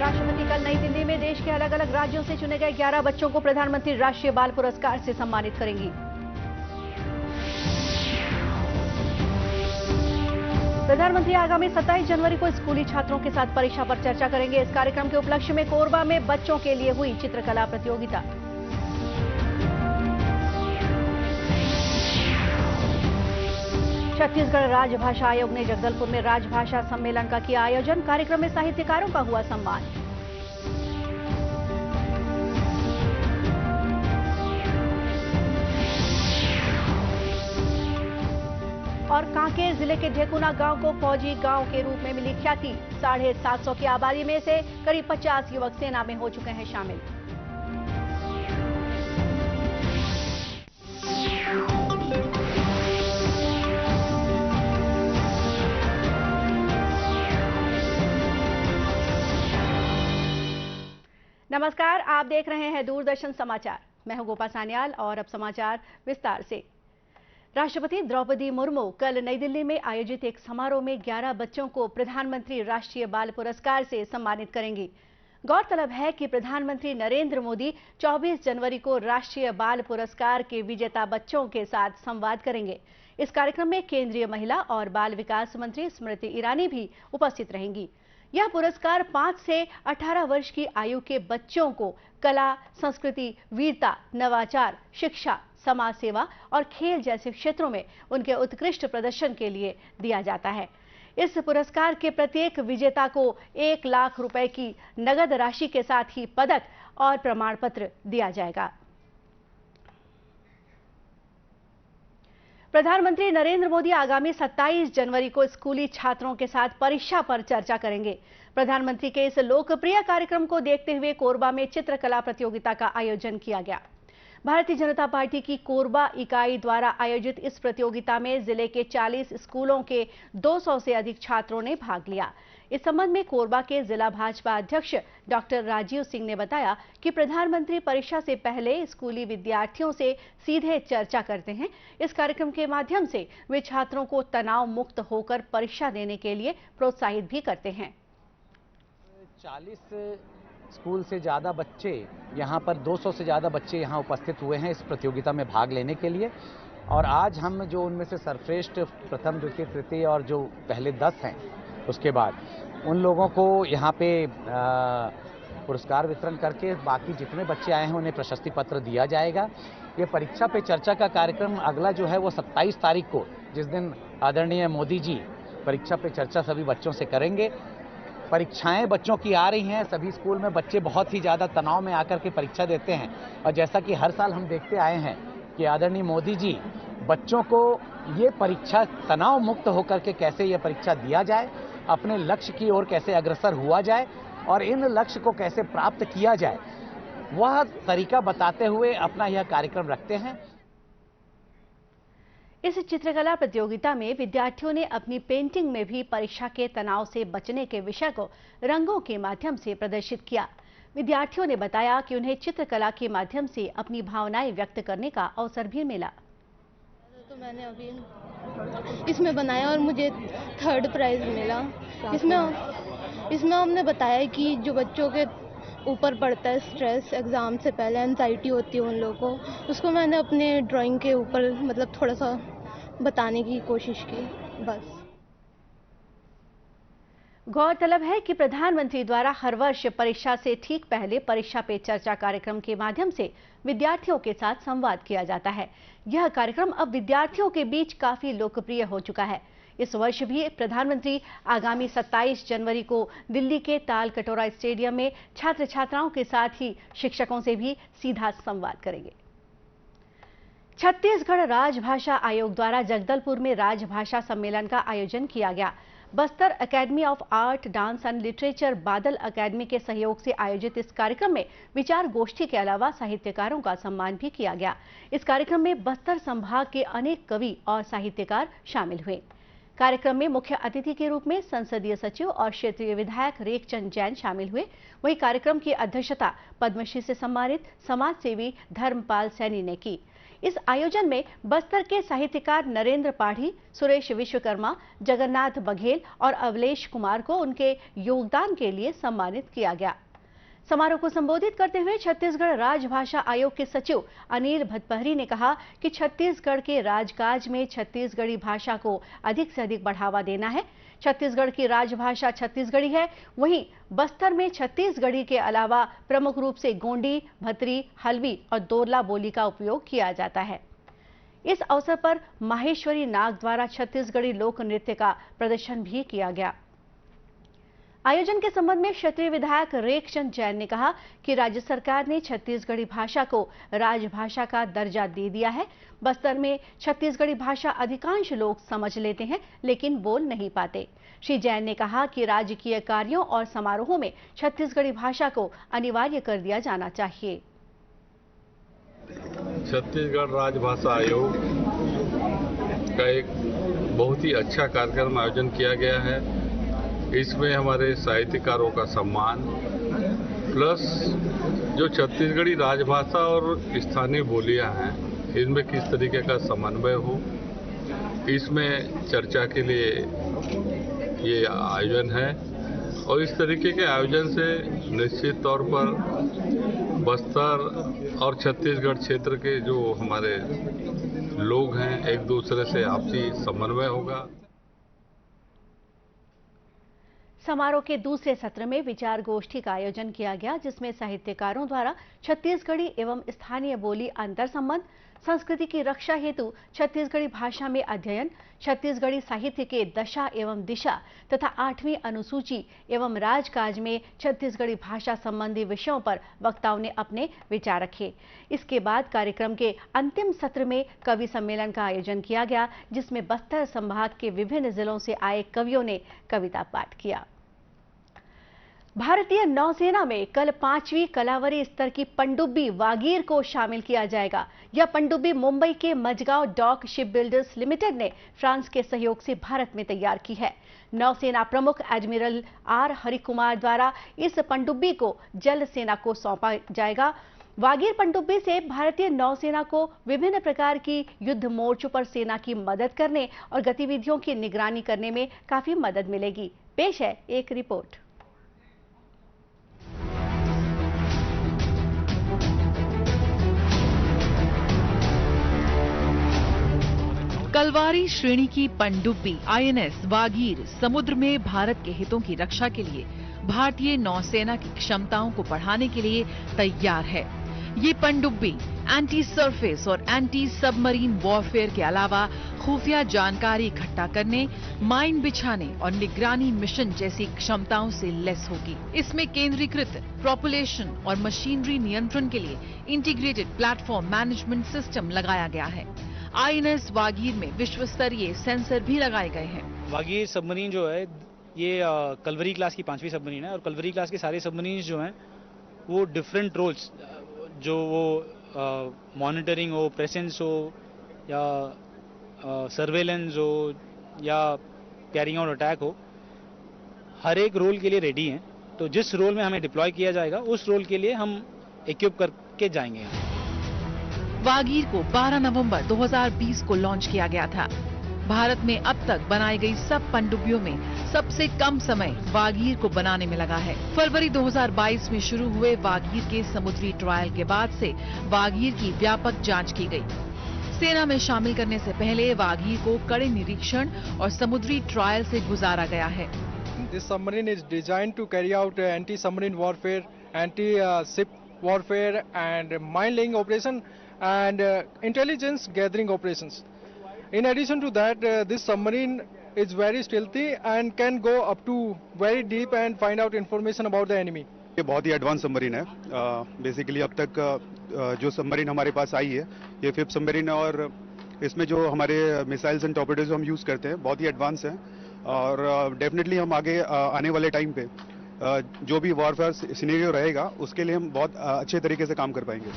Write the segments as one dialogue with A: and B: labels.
A: राष्ट्रपति कल नई दिल्ली में देश के अलग अलग राज्यों से चुने गए 11 बच्चों को प्रधानमंत्री राष्ट्रीय बाल पुरस्कार से सम्मानित करेंगी। प्रधानमंत्री आगामी 27 जनवरी को स्कूली छात्रों के साथ परीक्षा पर चर्चा करेंगे। इस कार्यक्रम के उपलक्ष्य में कोरबा में बच्चों के लिए हुई चित्रकला प्रतियोगिता। छत्तीसगढ़ राजभाषा आयोग ने जगदलपुर में राजभाषा सम्मेलन का किया आयोजन। कार्यक्रम में साहित्यकारों का हुआ सम्मान। और कांकेर जिले के ढेकुना गांव को फौजी गांव के रूप में मिली ख्याति। 750 की आबादी में से करीब 50 युवक सेना में हो चुके हैं शामिल। नमस्कार, आप देख रहे हैं दूरदर्शन समाचार। मैं हूं गोपा सान्याल और अब समाचार विस्तार से। राष्ट्रपति द्रौपदी मुर्मू कल नई दिल्ली में आयोजित एक समारोह में 11 बच्चों को प्रधानमंत्री राष्ट्रीय बाल पुरस्कार से सम्मानित करेंगी। गौरतलब है कि प्रधानमंत्री नरेंद्र मोदी 24 जनवरी को राष्ट्रीय बाल पुरस्कार के विजेता बच्चों के साथ संवाद करेंगे। इस कार्यक्रम में केंद्रीय महिला और बाल विकास मंत्री स्मृति ईरानी भी उपस्थित रहेंगी। यह पुरस्कार 5 से 18 वर्ष की आयु के बच्चों को कला, संस्कृति, वीरता, नवाचार, शिक्षा, समाज सेवा और खेल जैसे क्षेत्रों में उनके उत्कृष्ट प्रदर्शन के लिए दिया जाता है। इस पुरस्कार के प्रत्येक विजेता को 1 लाख रुपए की नगद राशि के साथ ही पदक और प्रमाण पत्र दिया जाएगा। प्रधानमंत्री नरेंद्र मोदी आगामी 27 जनवरी को स्कूली छात्रों के साथ परीक्षा पर चर्चा करेंगे। प्रधानमंत्री के इस लोकप्रिय कार्यक्रम को देखते हुए कोरबा में चित्रकला प्रतियोगिता का आयोजन किया गया। भारतीय जनता पार्टी की कोरबा इकाई द्वारा आयोजित इस प्रतियोगिता में जिले के 40 स्कूलों के 200 से अधिक छात्रों ने भाग लिया। इस संबंध में कोरबा के जिला भाजपा अध्यक्ष डॉक्टर राजीव सिंह ने बताया कि प्रधानमंत्री परीक्षा से पहले स्कूली विद्यार्थियों से सीधे चर्चा करते हैं। इस कार्यक्रम के माध्यम से वे छात्रों को तनाव मुक्त होकर परीक्षा देने के लिए प्रोत्साहित भी करते हैं।
B: 40 स्कूल से ज़्यादा बच्चे यहाँ पर 200 से ज़्यादा बच्चे यहाँ उपस्थित हुए हैं इस प्रतियोगिता में भाग लेने के लिए। और आज हम जो उनमें से सर्वश्रेष्ठ प्रथम, द्वितीय, तृतीय और जो पहले 10 हैं उसके बाद उन लोगों को यहाँ पे पुरस्कार वितरण करके बाकी जितने बच्चे आए हैं उन्हें प्रशस्ति पत्र दिया जाएगा। ये परीक्षा पे चर्चा का कार्यक्रम अगला जो है वो 27 तारीख को, जिस दिन आदरणीय मोदी जी परीक्षा पे चर्चा सभी बच्चों से करेंगे। परीक्षाएं बच्चों की आ रही हैं, सभी स्कूल में बच्चे बहुत ही ज़्यादा तनाव में आकर के परीक्षा देते हैं और जैसा कि हर साल हम देखते आए हैं कि आदरणीय मोदी जी बच्चों को ये परीक्षा तनाव मुक्त होकर के कैसे ये परीक्षा दिया जाए, अपने लक्ष्य की ओर कैसे अग्रसर हुआ जाए और इन लक्ष्य को कैसे प्राप्त किया जाए, वह तरीका बताते हुए अपना यह कार्यक्रम रखते हैं।
A: इस चित्रकला प्रतियोगिता में विद्यार्थियों ने अपनी पेंटिंग में भी परीक्षा के तनाव से बचने के विषय को रंगों के माध्यम से प्रदर्शित किया। विद्यार्थियों ने बताया कि उन्हें चित्रकला के माध्यम से अपनी भावनाएं व्यक्त करने का अवसर भी मिला।
C: तो मैंने अभी इसमें बनाया और मुझे 3rd प्राइज मिला। इसमें हमने बताया कि जो बच्चों के ऊपर पड़ता है स्ट्रेस, एग्ज़ाम से पहले एंजाइटी होती है उन लोगों को, उसको मैंने अपने ड्राइंग के ऊपर मतलब थोड़ा सा बताने की कोशिश की बस।
A: गौरतलब है कि प्रधानमंत्री द्वारा हर वर्ष परीक्षा से ठीक पहले परीक्षा पे चर्चा कार्यक्रम के माध्यम से विद्यार्थियों के साथ संवाद किया जाता है। यह कार्यक्रम अब विद्यार्थियों के बीच काफी लोकप्रिय हो चुका है। इस वर्ष भी प्रधानमंत्री आगामी 27 जनवरी को दिल्ली के ताल कटोरा स्टेडियम में छात्र छात्राओं के साथ ही शिक्षकों से भी सीधा संवाद करेंगे। छत्तीसगढ़ राजभाषा आयोग द्वारा जगदलपुर में राजभाषा सम्मेलन का आयोजन किया गया। Bastar academy of art, dance and literature, बादल एकेडमी के सहयोग से आयोजित इस कार्यक्रम में विचार गोष्ठी के अलावा साहित्यकारों का सम्मान भी किया गया। इस कार्यक्रम में बस्तर संभाग के अनेक कवि और साहित्यकार शामिल हुए। कार्यक्रम में मुख्य अतिथि के रूप में संसदीय सचिव और क्षेत्रीय विधायक रेखचंद जैन शामिल हुए। वहीं कार्यक्रम की अध्यक्षता पद्मश्री से सम्मानित समाज सेवी धर्मपाल सैनी ने की। इस आयोजन में बस्तर के साहित्यकार नरेंद्र पाढ़ी, सुरेश विश्वकर्मा, जगन्नाथ बघेल और अवलेश कुमार को उनके योगदान के लिए सम्मानित किया गया। समारोह को संबोधित करते हुए छत्तीसगढ़ राजभाषा आयोग के सचिव अनिल भतपहरी ने कहा कि छत्तीसगढ़ के राजकाज में छत्तीसगढ़ी भाषा को अधिक से अधिक बढ़ावा देना है। छत्तीसगढ़ की राजभाषा छत्तीसगढ़ी है, वहीं बस्तर में छत्तीसगढ़ी के अलावा प्रमुख रूप से गोंडी, भतरी, हल्बी और दोरला बोली का उपयोग किया जाता है। इस अवसर पर माहेश्वरी नाग द्वारा छत्तीसगढ़ी लोक नृत्य का प्रदर्शन भी किया गया। आयोजन के संबंध में क्षेत्रीय विधायक रेखचंद जैन ने कहा कि राज्य सरकार ने छत्तीसगढ़ी भाषा को राजभाषा का दर्जा दे दिया है। बस्तर में छत्तीसगढ़ी भाषा अधिकांश लोग समझ लेते हैं, लेकिन बोल नहीं पाते। श्री जैन ने कहा कि राजकीय कार्यों और समारोहों में छत्तीसगढ़ी भाषा को अनिवार्य कर दिया जाना चाहिए।
D: छत्तीसगढ़ राजभाषा आयोग का एक बहुत ही अच्छा कार्यक्रम आयोजन किया गया है। इसमें हमारे साहित्यकारों का सम्मान प्लस जो छत्तीसगढ़ी राजभाषा और स्थानीय बोलियां हैं, इनमें किस तरीके का समन्वय हो, इसमें चर्चा के लिए ये आयोजन है। और इस तरीके के आयोजन से निश्चित तौर पर बस्तर और छत्तीसगढ़ क्षेत्र के जो हमारे लोग हैं, एक दूसरे से आपसी समन्वय होगा।
A: समारोह के दूसरे सत्र में विचार गोष्ठी का आयोजन किया गया, जिसमें साहित्यकारों द्वारा छत्तीसगढ़ी एवं स्थानीय बोली अंतर संबंध, संस्कृति की रक्षा हेतु छत्तीसगढ़ी भाषा में अध्ययन, छत्तीसगढ़ी साहित्य के दशा एवं दिशा तथा 8वीं अनुसूची एवं राजकाज में छत्तीसगढ़ी भाषा संबंधी विषयों पर वक्ताओं ने अपने विचार रखे। इसके बाद कार्यक्रम के अंतिम सत्र में कवि सम्मेलन का आयोजन किया गया, जिसमें बस्तर संभाग के विभिन्न जिलों से आए कवियों ने कविता पाठ किया। भारतीय नौसेना में कल 5वीं कलावरी स्तर की पनडुब्बी वागीर को शामिल किया जाएगा। यह पनडुब्बी मुंबई के Mazagon dock ship builders limited ने फ्रांस के सहयोग से भारत में तैयार की है। नौसेना प्रमुख एडमिरल आर हरिकुमार द्वारा इस पनडुब्बी को जल सेना को सौंपा जाएगा। वागीर पनडुब्बी से भारतीय नौसेना को विभिन्न प्रकार की युद्ध मोर्चों पर सेना की मदद करने और गतिविधियों की निगरानी करने में काफी मदद मिलेगी। पेश है एक रिपोर्ट।
E: कलवारी श्रेणी की पनडुब्बी आईएनएस वागीर समुद्र में भारत के हितों की रक्षा के लिए भारतीय नौसेना की क्षमताओं को बढ़ाने के लिए तैयार है। ये पनडुब्बी एंटी सरफेस और एंटी सबमरीन वॉरफेयर के अलावा खुफिया जानकारी इकट्ठा करने, माइन बिछाने और निगरानी मिशन जैसी क्षमताओं से लैस होगी। इसमें केंद्रीकृत प्रोपल्शन और मशीनरी नियंत्रण के लिए इंटीग्रेटेड प्लेटफॉर्म मैनेजमेंट सिस्टम लगाया गया है। आईएनएस वागीर में विश्व स्तरीय सेंसर भी लगाए गए हैं।
F: वागीर सबमरीन जो है ये कलवरी क्लास की 5वीं सबमरीन है और कलवरी क्लास के सारे सबमरीन जो हैं वो डिफरेंट रोल्स, जो वो मॉनिटरिंग हो, प्रेजेंस हो या सर्वेलेंस हो या कैरिंग आउट अटैक हो, हर एक रोल के लिए रेडी हैं। तो जिस रोल में हमें डिप्लॉय किया जाएगा उस रोल के लिए हम इक्विप करके जाएंगे।
E: वागीर को 12 नवंबर 2020 को लॉन्च किया गया था। भारत में अब तक बनाई गई सब पनडुब्बियों में सबसे कम समय वागीर को बनाने में लगा है। फरवरी 2022 में शुरू हुए वागीर के समुद्री ट्रायल के बाद से वागीर की व्यापक जांच की गई। सेना में शामिल करने से पहले वागीर को कड़े निरीक्षण और समुद्री ट्रायल से गुजारा गया है।
G: This submarine is designed to carry out anti-submarine warfare, anti-ship warfare and mine laying operation and intelligence gathering operations. In addition to that, this submarine is very stealthy and can go up to very deep and find out information about the enemy.
H: ये बहुत ही advance submarine है। Basically अब तक जो submarine हमारे पास आई है ये 5th submarine है और इसमें जो हमारे मिसाइल्स एंड टॉर्पेडोज हम यूज करते हैं बहुत ही एडवांस है और डेफिनेटली हम आगे आने वाले टाइम पे जो भी वॉरफेयर सिनेरियो रहेगा उसके लिए हम बहुत अच्छे तरीके से काम कर पाएंगे।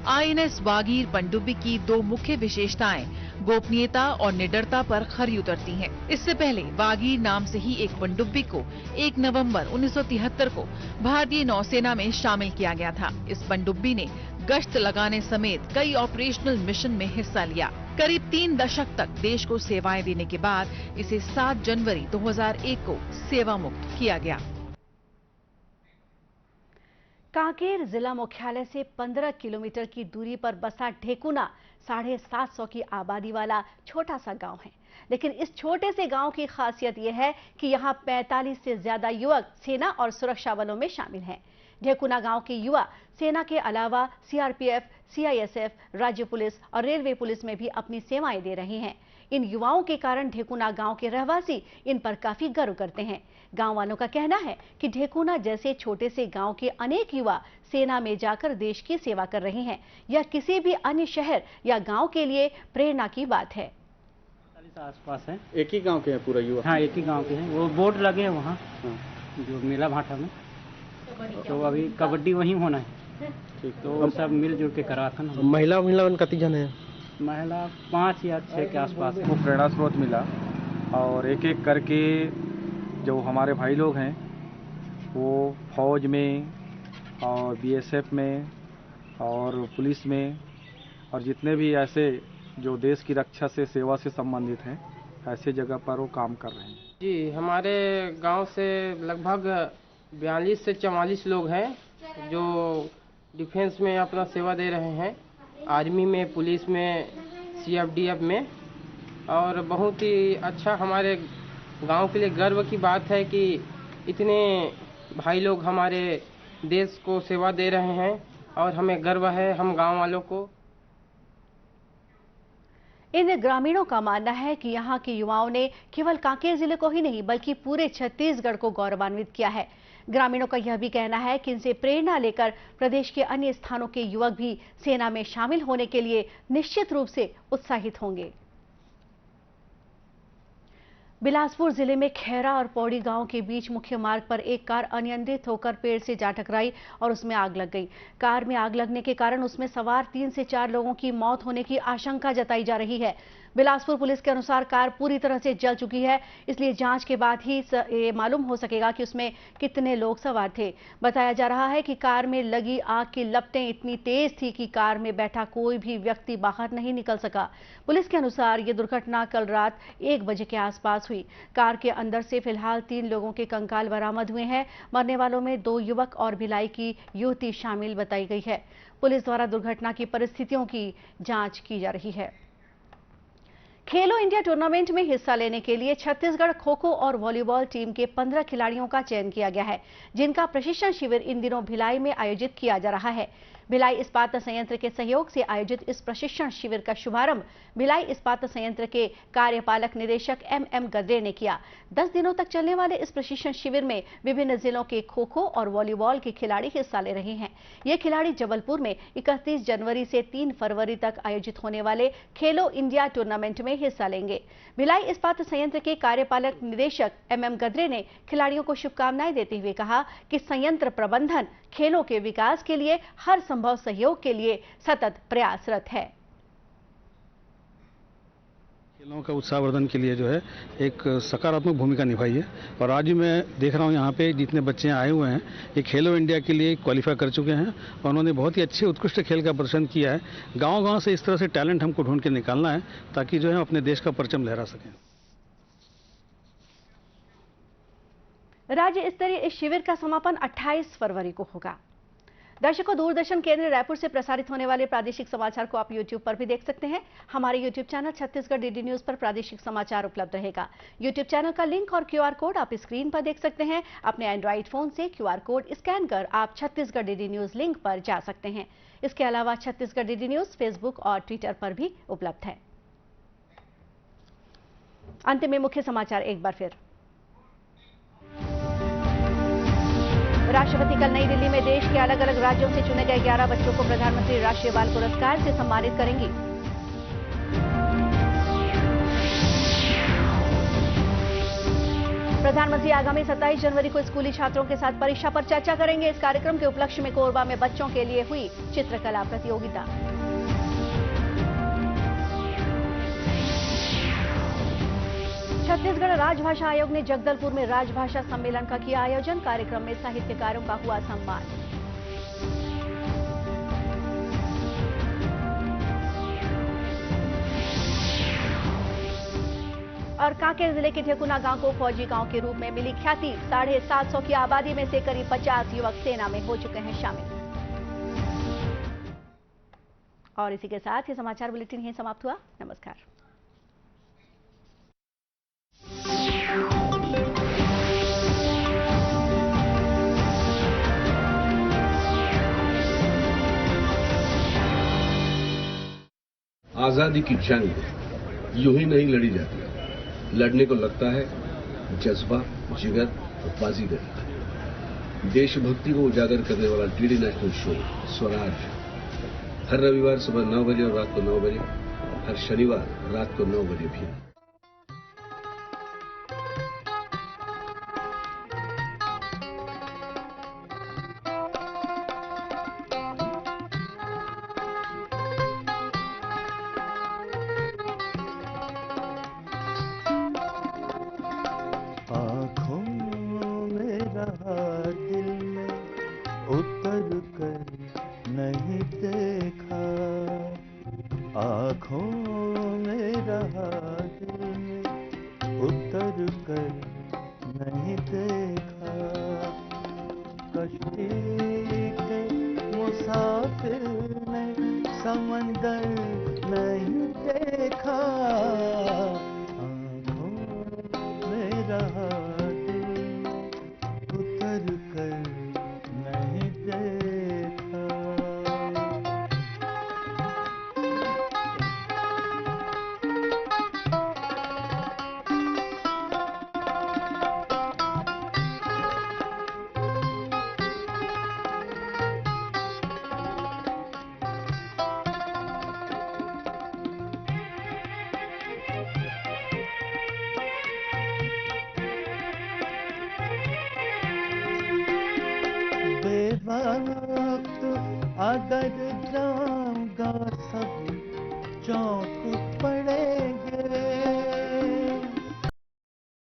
E: आईएनएस वागीर पनडुब्बी की 2 मुख्य विशेषताएं गोपनीयता और निडरता पर खरी उतरती हैं। इससे पहले वागीर नाम से ही एक पनडुब्बी को 1 नवंबर 1973 को भारतीय नौसेना में शामिल किया गया था। इस पनडुब्बी ने गश्त लगाने समेत कई ऑपरेशनल मिशन में हिस्सा लिया। करीब 3 दशक तक देश को सेवाएं देने के बाद इसे 7 जनवरी 2001 को सेवा मुक्त किया गया।
A: कांकेर जिला मुख्यालय से 15 किलोमीटर की दूरी पर बसा ढेकुना 750 की आबादी वाला छोटा सा गांव है। लेकिन इस छोटे से गांव की खासियत यह है कि यहां 45 से ज्यादा युवक सेना और सुरक्षा बलों में शामिल हैं। ढेकुना गांव के युवा सेना के अलावा सीआरपीएफ, सीआईएसएफ, राज्य पुलिस और रेलवे पुलिस में भी अपनी सेवाएं दे रहे हैं। इन युवाओं के कारण ढेकुना गांव के रहवासी इन पर काफी गर्व करते हैं। गांव वालों का कहना है कि ढेकुना जैसे छोटे से गांव के अनेक युवा सेना में जाकर देश की सेवा कर रहे हैं। यह किसी भी अन्य शहर या गांव के लिए प्रेरणा की बात है।
I: आसपास है,
J: एक ही गांव के हैं पूरा युवा?
I: हाँ, एक ही गांव के हैं। वो बोर्ड लगे हैं वहाँ जो मेला भाटा में, तो अभी कबड्डी वहीं होना है। ठीक, तो सब मिलजुल के करा था ना।
J: महिला कति जन है?
I: महिला 5 या 6 के आसपास।
K: वो प्रेरणा स्रोत मिला और एक एक करके जो हमारे भाई लोग हैं वो फौज में और बीएसएफ में और पुलिस में और जितने भी ऐसे जो देश की रक्षा से सेवा से संबंधित हैं ऐसे जगह पर वो काम कर रहे हैं।
L: जी, हमारे गांव से लगभग 42 से 44 लोग हैं जो डिफेंस में अपना सेवा दे रहे हैं, आर्मी में, पुलिस में, सीएफडीएफ में। और बहुत ही अच्छा हमारे गांव के लिए गर्व की बात है कि इतने भाई लोग हमारे देश को सेवा दे रहे हैं और हमें गर्व है हम गांव वालों को।
A: इन ग्रामीणों का मानना है कि यहाँ के युवाओं ने केवल कांकेर जिले को ही नहीं बल्कि पूरे छत्तीसगढ़ को गौरवान्वित किया है। ग्रामीणों का यह भी कहना है कि इनसे प्रेरणा लेकर प्रदेश के अन्य स्थानों के युवक भी सेना में शामिल होने के लिए निश्चित रूप से उत्साहित होंगे। बिलासपुर जिले में खैरा और पौड़ी गांव के बीच मुख्य मार्ग पर एक कार अनियंत्रित होकर पेड़ से जा टकराई और उसमें आग लग गई। कार में आग लगने के कारण उसमें सवार 3 से 4 लोगों की मौत होने की आशंका जताई जा रही है। बिलासपुर पुलिस के अनुसार कार पूरी तरह से जल चुकी है, इसलिए जांच के बाद ही ये मालूम हो सकेगा कि उसमें कितने लोग सवार थे। बताया जा रहा है कि कार में लगी आग की लपटें इतनी तेज थी कि कार में बैठा कोई भी व्यक्ति बाहर नहीं निकल सका। पुलिस के अनुसार ये दुर्घटना कल रात 1 बजे के आसपास हुई। कार के अंदर से फिलहाल 3 लोगों के कंकाल बरामद हुए हैं। मरने वालों में 2 युवक और भिलाई की युवती शामिल बताई गई है। पुलिस द्वारा दुर्घटना की परिस्थितियों की जांच की जा रही है। खेलो इंडिया टूर्नामेंट में हिस्सा लेने के लिए छत्तीसगढ़ खो खो और वॉलीबॉल टीम के 15 खिलाड़ियों का चयन किया गया है, जिनका प्रशिक्षण शिविर इन दिनों भिलाई में आयोजित किया जा रहा है। भिलाई इस्पात संयंत्र के सहयोग से आयोजित इस प्रशिक्षण शिविर का शुभारंभ भिलाई इस्पात संयंत्र के कार्यपालक निदेशक एम गद्रे ने किया। 10 दिनों तक चलने वाले इस प्रशिक्षण शिविर में विभिन्न जिलों के खो खो और वॉलीबॉल के खिलाड़ी हिस्सा ले रहे हैं। ये खिलाड़ी जबलपुर में 31 जनवरी से 3 फरवरी तक आयोजित होने वाले खेलो इंडिया टूर्नामेंट में हिस्सा लेंगे। भिलाई इस्पात संयंत्र के कार्यपालक निदेशक एम गद्रे ने खिलाड़ियों को शुभकामनाएं देते हुए कहा कि संयंत्र प्रबंधन खेलों के विकास के लिए हर संभव सहयोग के लिए सतत प्रयासरत है।
M: खेलों का उत्साहवर्धन के लिए जो है एक सकारात्मक भूमिका निभाई है और आज भी मैं देख रहा हूं यहाँ पे जितने बच्चे आए हुए हैं ये खेलो इंडिया के लिए क्वालिफाई कर चुके हैं और उन्होंने बहुत ही अच्छे उत्कृष्ट खेल का प्रदर्शन किया है। गांव-गांव से इस तरह से टैलेंट हमको ढूंढ के निकालना है ताकि जो है अपने देश का परचम लहरा सकें।
A: राज्य स्तरीय इस शिविर का समापन 28 फरवरी को होगा। दर्शकों, दूरदर्शन केंद्र रायपुर से प्रसारित होने वाले प्रादेशिक समाचार को आप YouTube पर भी देख सकते हैं। हमारे YouTube channel Chhattisgarh DD news पर प्रादेशिक समाचार उपलब्ध रहेगा। YouTube चैनल का लिंक और QR कोड आप स्क्रीन पर देख सकते हैं। अपने एंड्रॉइड फोन से QR कोड स्कैन कर आप छत्तीसगढ़ डीडी न्यूज लिंक पर जा सकते हैं। इसके अलावा छत्तीसगढ़ डीडी न्यूज फेसबुक और ट्विटर पर भी उपलब्ध है। अंत में मुख्य समाचार एक बार फिर। राष्ट्रपति कल नई दिल्ली में देश के अलग अलग राज्यों से चुने गए 11 बच्चों को प्रधानमंत्री राष्ट्रीय बाल पुरस्कार से सम्मानित करेंगी। प्रधानमंत्री आगामी 27 जनवरी को स्कूली छात्रों के साथ परीक्षा पर चर्चा करेंगे। इस कार्यक्रम के उपलक्ष्य में कोरबा में बच्चों के लिए हुई चित्रकला प्रतियोगिता। छत्तीसगढ़ राजभाषा आयोग ने जगदलपुर में राजभाषा सम्मेलन का किया आयोजन। कार्यक्रम में साहित्यकारों का हुआ सम्मान। और कांकेर जिले के ठेकुना गांव को फौजी गांव के रूप में मिली ख्याति। 750 की आबादी में से करीब 50 युवक सेना में हो चुके हैं शामिल। और इसी के साथ ये समाचार बुलेटिन यहीं समाप्त हुआ। नमस्कार।
N: आजादी की जंग यूं ही नहीं लड़ी जाती। लड़ने को लगता है जज्बा, जिगर और बाजीगरी। देशभक्ति को उजागर करने वाला डीडी नेशनल शो स्वराज हर रविवार सुबह 9 बजे और रात को 9 बजे, हर शनिवार रात को 9 बजे भी।
O: वक्त अगर जाऊंगा सब चौक